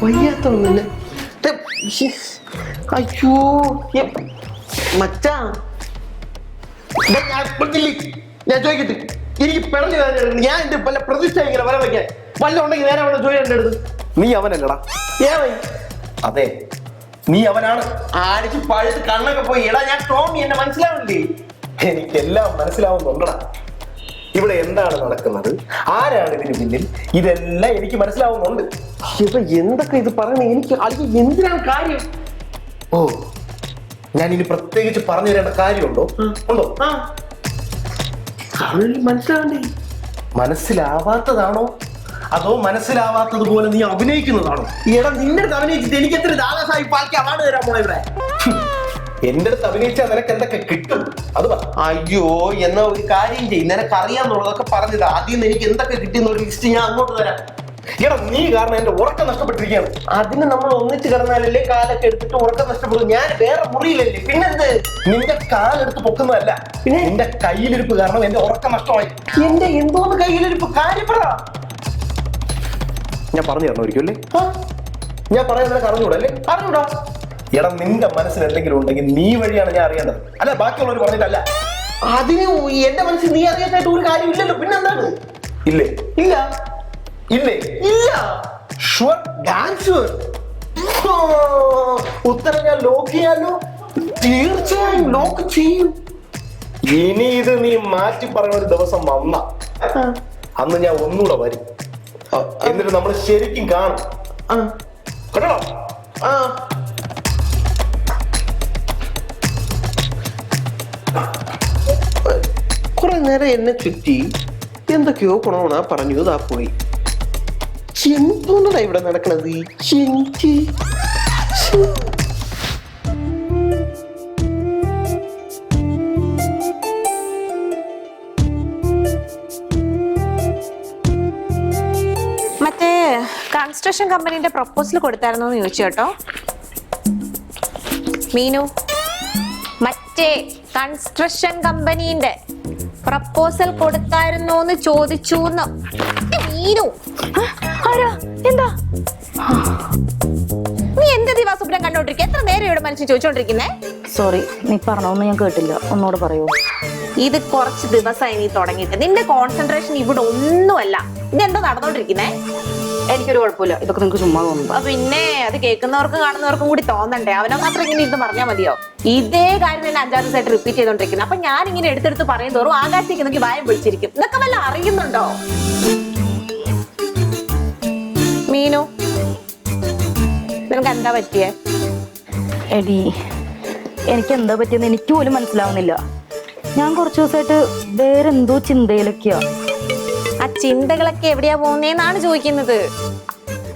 വയ്യാത്തൊന്നുമില്ല. അയ്യോ മച്ചാ, ഞാൻ ചോദിക്കട്ടെ, എനിക്ക് പിടഞ്ഞു ഞാൻ എന്റെ പല പ്രതിഷ്ഠ ഇങ്ങനെ വര വയ്ക്കാൻ വല്ല ഉണ്ടെങ്കിൽ നേരെ അവനെ ജോലി എന്റെ അടുത്ത്. നീ അവനല്ലടാ. അതെ, നീ അവനാണ്. ആടിച്ച് പഴുത്ത് കണ്ണൊക്കെ പോയി. എടാ ഞാൻ ടോമി, എന്നെ മനസ്സിലാവില്ലേ? എനിക്കെല്ലാം മനസ്സിലാവുന്നുണ്ടടാ. ഇവിടെ എന്താണ് നടക്കുന്നത്, ആരാണ് ഇതിന് പിന്നിൽ, ഇതെല്ലാം എനിക്ക് മനസ്സിലാവുന്നുണ്ട്. ഇപ്പൊ എന്തൊക്കെ ഇത് പറയുന്നത് എനിക്ക് അല്ലെങ്കിൽ എന്തിനാണ് കാര്യം? ഓ, ഞാൻ ഇനി പ്രത്യേകിച്ച് പറഞ്ഞു തരേണ്ട കാര്യമുണ്ടോ? ഉണ്ടോ? മനസ്സിലാവണ്ടേ? മനസ്സിലാവാത്തതാണോ അതോ മനസ്സിലാവാത്തതുപോലെ നീ അഭിനയിക്കുന്നതാണോ? എടാ നിന്റെ അടുത്ത് അഭിനയിച്ചിട്ട് എനിക്ക് എത്ര ദാദാസാഹിബ് ഫാൽക്കെ അവാർഡ് തരാൻ പോണ ഇവിടെ? എന്റെ അടുത്ത് അഭിനയിച്ചാൽ നിനക്ക് എന്തൊക്കെ കിട്ടും അത് പറ. അയ്യോ, എന്നാ ഒരു കാര്യം ചെയ്യും, നിനക്ക് അറിയാന്നുള്ളതൊക്കെ പറഞ്ഞത് ആദ്യം എനിക്ക് എന്തൊക്കെ കിട്ടിയെന്ന ഒരു ലിസ്റ്റ് ഞാൻ അങ്ങോട്ട് തരാം. എടാ നീ കാരണം എന്റെ ഉറക്കം നഷ്ടപ്പെട്ടിരിക്കുകയാണ്. അതിന് നമ്മൾ ഒന്നിച്ച് കിടന്നാലല്ലേ കാലൊക്കെ എടുത്തിട്ട് ഉറക്കം നഷ്ടപ്പെടും. ഞാൻ വേറെ മുറിയിലല്ലേ, പിന്നെന്ത്? നിന്റെ കാലെടുത്ത് പൊക്കുന്നതല്ല, പിന്നെ നിന്റെ കയ്യിലിരിപ്പ് കാരണം എന്റെ ഉറക്കം നഷ്ടമായി. എന്റെ എന്തോന്ന് കയ്യിലിരിപ്പ്? കാര്യം പറ. ഞാൻ പറഞ്ഞു തരണോ ഒരിക്കലേ? ഞാൻ പറയുന്നത് അറിഞ്ഞൂടാ അല്ലേ? അറിഞ്ഞൂടാ. എടാ നിന്റെ മനസ്സിൽ എന്തെങ്കിലും ഉണ്ടെങ്കിൽ നീ വഴിയാണ് ഞാൻ അറിയേണ്ടത്, അല്ല ബാക്കിയുള്ളവർ പറഞ്ഞിട്ടല്ല. അതിന് എന്റെ മനസ്സിൽ നീ അറിയാനായിട്ട് ഒരു കാര്യം ഇല്ലല്ലോ, പിന്നെന്താണ്? ഇല്ലേ? ഇല്ല. ഇല്ലേ? ഇല്ല. ഷുവർ? ഡാൻസ് ഉത്തരം ഞാൻ ലോക്ക് ചെയ്യാലോ? തീർച്ചയായും ലോക്ക് ചെയ്യും. ഇനി ഇത് നീ മാറ്റി പറയുന്ന ഒരു ദിവസം വന്ന അന്ന് ഞാൻ ഒന്നുകൂടെ വരും, എന്നിട്ട് നമ്മൾ ശരിക്കും കാണും കേട്ടോ. കുറെ നേരം എന്നെ ചുറ്റി എന്തൊക്കെയോ കൊണോണ പറഞ്ഞു, ഇതാ പോയി. എന്തോന്നതാ ഇവിടെ നടക്കണത്? മറ്റേ കൺസ്ട്രക്ഷൻ കമ്പനിന്റെ പ്രപ്പോസൽ കൊടുത്തായിരുന്നോ എന്ന് ചോദിച്ചു കേട്ടോ മീനു. മറ്റേ കൺസ്ട്രക്ഷൻ കമ്പനീന്റെ പ്രപ്പോസൽ കൊടുത്തായിരുന്നോന്ന് ചോദിച്ചു. മീനു എന്താ നീ എന്ത് ദിവസം കണ്ടോണ്ടിരിക്കുക? എത്ര നേരം ഇവിടെ മനുഷ്യൻ ചോദിച്ചോണ്ടിരിക്കുന്നേ? സോറി, നീ പറഞ്ഞൊന്നും ഞാൻ കേട്ടില്ല, ഒന്നുകൂടെ പറയൂ. ഇത് കുറച്ച് ദിവസമായി നീ തുടങ്ങിയിട്ട്. നിന്റെ കോൺസെൻട്രേഷൻ ഇവിടെ ഒന്നുമല്ല. ഇതെന്താ നടന്നോണ്ടിരിക്കുന്നേ? എനിക്കൊരു കുഴപ്പമില്ല, ഇതൊക്കെ നിങ്ങൾക്ക് ചുമ്മാ തോന്നുന്നു. പിന്നെ അത് കേൾക്കുന്നവർക്കും കാണുന്നവർക്കും കൂടി തോന്നണ്ടേ? അവനെ മാത്രം ഇങ്ങനെ ഇരുന്ന് പറഞ്ഞാൽ മതിയോ? ഇതേ കാര്യം തന്നെ 5-6 ദിവസമായിട്ട് റിപ്പീറ്റ് ചെയ്തോണ്ടിരിക്കുന്നത്. അപ്പൊ ഞാൻ ഇങ്ങനെ എടുത്തെടുത്ത് പറയും തോറും ആകാശത്തേക്ക് നോക്കി വായം പിടിച്ചിരിക്കും. ഇതൊക്കെ വല്ല അറിയുന്നുണ്ടോ മീനു? നിനക്ക് എന്താ പറ്റിയേ? എടി, എനിക്ക് എന്താ പറ്റിയെന്ന് എനിക്ക് പോലും മനസ്സിലാവുന്നില്ല. ഞാൻ കുറച്ചു ദിവസമായിട്ട് വേറെന്തോ ചിന്തയിലൊക്കെയാ. ആ ചിന്തകളൊക്കെ എവിടെയാ പോകുന്നേന്നാണ് ചോദിക്കുന്നത്.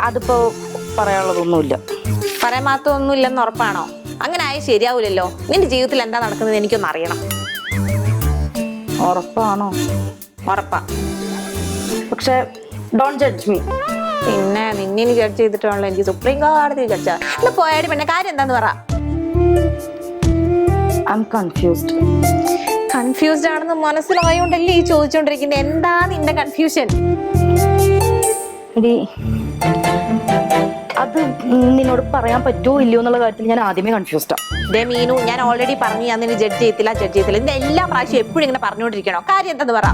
അതിപ്പോ പറയാനുള്ളതൊന്നുമില്ല. പറയാൻ മാത്രമൊന്നും ഇല്ലെന്ന് ഉറപ്പാണോ? അങ്ങനെ ആയി ശരിയാവൂലല്ലോ. നിന്റെ ജീവിതത്തിൽ എന്താ നടക്കുന്നത് എനിക്കൊന്ന് അറിയണം. ഉറപ്പാണോ? ഉറപ്പാ. പക്ഷെ ഡോണ്ട് ജഡ്ജ് മീ. പിന്നെ നിന്നെ ജഡ്ജ് ചെയ്തിട്ടാണല്ലോ എനിക്ക് സുപ്രീം കോടതി ജഡ്ജാ. ഇന്ന് പോയാടി പെണ്ണെ, കാര്യം എന്താന്ന് പറ. I am confused. കൺഫ്യൂസ്ഡ് ആണെന്ന് മനസ്സിലായോണ്ടല്ലേ ഈ ചോദിച്ചോണ്ടിരിക്കുന്നത്. എന്താ നിന്റെ കൺഫ്യൂഷൻ? അത് നിന്നോട് പറയാൻ പറ്റുമോ ഇല്ലയോ എന്നുള്ള കാര്യത്തിൽ ഞാൻ ആദ്യമേ കൺഫ്യൂസ്ഡാ. മീനു, ഞാൻ ഓൾറെഡി പറഞ്ഞു ഞാൻ നിന്നെ ജഡ്ജ് ചെയ്യത്തില്ല. ഇത് എല്ലാ പ്രാവശ്യം എപ്പോഴും ഇങ്ങനെ പറഞ്ഞോണ്ടിരിക്കണോ? കാര്യം എന്താന്ന് പറ.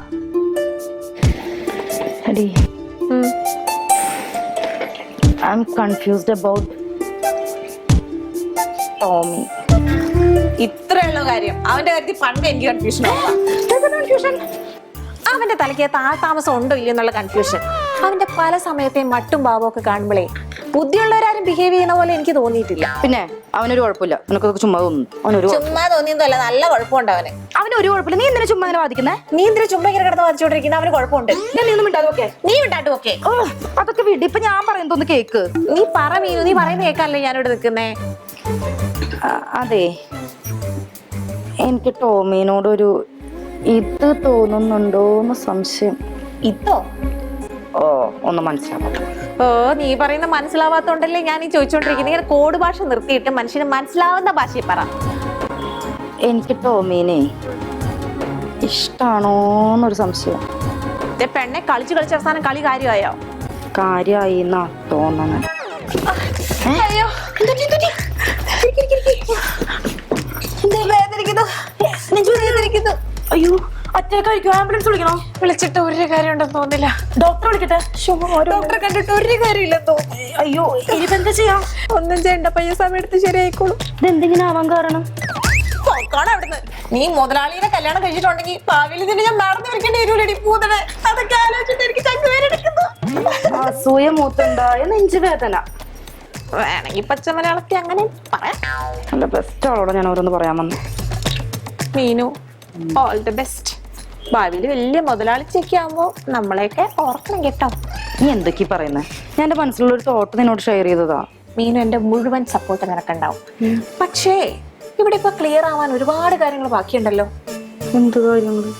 I am confused about Tommy. ഇത്രയുള്ള കാര്യം. അവന്റെ കാര്യത്തിൽ പണ്ട് എനിക്ക് കൺഫ്യൂഷൻ. അവന്റെ തലയ്ക്ക് താമസം ഉണ്ടോ ഇല്ലയോ എന്നുള്ള കൺഫ്യൂഷൻ. അവന്റെ പല സമയത്തെയും മട്ടും ഭാവവും ഒക്കെ കാണുമ്പോഴേ ബുദ്ധിയുള്ളവരാരും ബിഹേവ് ചെയ്യുന്ന പോലെ എനിക്ക് തോന്നിയിട്ടില്ല. പിന്നെ അവനൊരു കുഴപ്പമില്ല, നിനക്കൊക്കെ ചുമ്മാ തോന്നുന്നു. ചുമ്മാ തോന്നിയതല്ല, നല്ല കുഴപ്പമുണ്ട് അവന്. അവനൊരു കുഴപ്പമില്ല. നീ എന്തിനാ ചുമ്മാ വാദിക്കുന്നേ? നീ എന്തിനാ ചുമ്മാ ഇങ്ങനെ കിടന്ന് വാദിച്ചോണ്ടിരിക്കുന്ന? അവന് കുഴപ്പമുണ്ട്. നീ വിട്ടാട്ടും ഒക്കെ അതൊക്കെ വിട്. ഇപ്പൊ ഞാൻ പറയുന്നതൊന്ന് കേക്ക്. നീ പറ മീനു, നീ പറയുന്ന കേൾക്കാനല്ലേ ഞാനിവിടെ നിൽക്കുന്നേ. അതെ, എനിക്ക് ടോമിനോടൊരു ഇത് തോന്നുന്നുണ്ടോന്ന് സംശയം. ഇതോ? ഓ, ഒന്നും മനസ്സിലാവാത്ത. ഓ, നീ പറയുന്ന മനസ്സിലാവാത്തോണ്ടല്ലേ ഞാൻ ഈ ചോദിച്ചോണ്ടിരിക്കുന്നത്. ഇങ്ങനെ കോഡ് ഭാഷ നിർത്തിയിട്ട് മനുഷ്യന് മനസ്സിലാവുന്ന ഭാഷയെ പറ. എനിക്ക് ടോമീനെ ഇഷ്ടാണോന്നൊരു സംശയം. പെണ്ണെ കളിച്ച് അവസാനം കളി കാര്യമായോ? കാര്യമായി എന്നാ തോന്നണേ. അയ്യോ വേദനിക്കുന്നു, നെഞ്ചു വേദനിക്കുന്നു. അയ്യോ അറ്റാക്ക് ആയിരിക്കും, ആംബുലൻസ് വിളിക്കണോ? വിളിച്ചിട്ട് ഒരു കാര്യം ഉണ്ടെന്ന് തോന്നില്ല. ഡോക്ടറെ വിളിക്കട്ടെ? ഡോക്ടറെ കണ്ടിട്ട് ഒരു കാര്യമില്ലെന്ന് തോന്നി. അയ്യോ ഇനിയിപ്പോ എന്താ ചെയ്യാം? ഒന്നും ചെയ്യണ്ട, പയ്യ സമയം എടുത്ത് ശരിയായിക്കോളും. ഇതെന്തെങ്കിലും ആവാൻ കാരണം? അവിടുന്ന് നീ മുതലാളിയെ കല്യാണം കഴിച്ചിട്ടുണ്ടെങ്കിൽ ഭാവിയിൽ നിന്നെ ഞാൻ നടന്നു വരയ്ക്കേണ്ടി വരുമല്ലോ പൂതനെ. അതൊക്കെ ആലോചിച്ചിട്ട് എനിക്ക് ചങ്കുവേരെടുക്കുന്നു. അസൂയ മൂത്തുണ്ടായ നെഞ്ചുവേദന. വേണമെങ്കിൽ പച്ച മലയാളത്തിൽ അങ്ങനെ പറയാം. നല്ല ബെസ്റ്റ് ആളോടെ ഞാൻ ഓരോന്ന് പറയാൻ വന്നു. Meenu, all the best. ഭാവിയിൽ വലിയ മുതലാളിച്ചൊക്കെ ആവുമ്പോ നമ്മളെയൊക്കെ ഓർക്കണം കേട്ടോ. നീ എന്തൊക്കെയാ പറയുന്നത്? ഞാൻ എന്റെ മനസ്സിലുള്ള ഒരു തോട്ട് നിന്നോട് ഷെയർ ചെയ്തതാ. മീനു എന്റെ മുഴുവൻ സപ്പോർട്ട് നിനക്കുണ്ടാവും. പക്ഷേ ഇവിടെ ഇപ്പൊ ക്ലിയർ ആവാൻ ഒരുപാട് കാര്യങ്ങൾ ബാക്കിയുണ്ടല്ലോ. എന്ത് കാര്യങ്ങള്?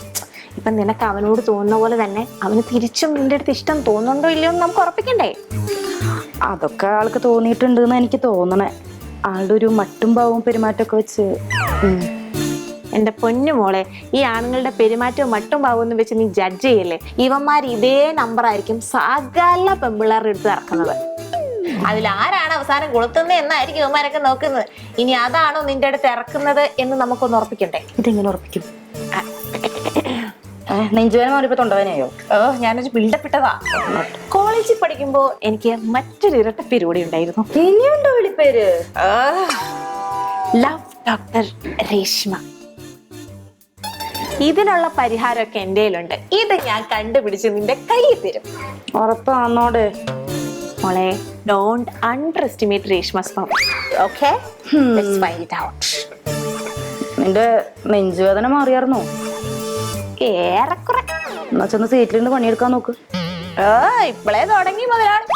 ഇപ്പൊ നിനക്ക് അവനോട് തോന്നുന്ന പോലെ തന്നെ അവന് തിരിച്ചും നിന്റെ അടുത്ത് ഇഷ്ടം തോന്നുന്നുണ്ടോ ഇല്ലയോ എന്ന് നമുക്ക് ഉറപ്പിക്കണ്ടേ? അതൊക്കെ ആൾക്ക് തോന്നിയിട്ടുണ്ട് എന്ന് എനിക്ക് തോന്നണേ. ആളുടെ ഒരു മട്ടും ഭാവവും പെരുമാറ്റമൊക്കെ വെച്ച്. എന്റെ പൊന്നു മോളെ, ഈ ആണുങ്ങളുടെ പെരുമാറ്റവും മട്ടും ഭാവവും വെച്ച് നീ ജഡ്ജ് ചെയ്യല്ലേ. ഇവന്മാർ ഇതേ നമ്പർ ആയിരിക്കും സകല പെമ്പിള്ളേരുടെ അടുത്ത് ഇറക്കുന്നത്. അതിൽ ആരാണ് അവസാനം കൊളുത്തുന്നത് എന്നായിരിക്കും ഇവന്മാരൊക്കെ നോക്കുന്നത്. ഇനി അതാണോ നിന്റെ അടുത്ത് ഇറക്കുന്നത് എന്ന് നമുക്കൊന്ന് ഉറപ്പിക്കണ്ടേ? ഇതെങ്ങനെ ഉറപ്പിക്കും? നെഞ്ചുവേന മാറിയപ്പോ തൊണ്ടവേനയോ? ഞാനൊരു ബിൽഡപ്പ് ഇട്ടതാ. കോളേജിൽ പഠിക്കുമ്പോ എനിക്ക് മറ്റൊരു ഇരട്ട പരിപാടി ഉണ്ടായിരുന്നു. ഇനിയുണ്ടോ വിളിപ്പേര്? Love doctor Reshma. ഇതിനുള്ള പരിഹാരമൊക്കെ എന്റെ കയ്യിലുണ്ട്. ഇത് ഞാൻ കണ്ടുപിടിച്ച് നിന്റെ കയ്യിൽ തരും. ഉറപ്പാന്നോടെ? മോളെ, don't underestimate Reshma's power. Okay, let's find it out. നിന്റെ നെഞ്ചുവേദന മാറിയായിരുന്നോ? ഏറെക്കുറെ. എന്നാ ചെന്ന് സീറ്റിലിരുന്ന് പണിയെടുക്കാൻ നോക്ക്. ഇപ്പളേ തുടങ്ങി മുതലാളി.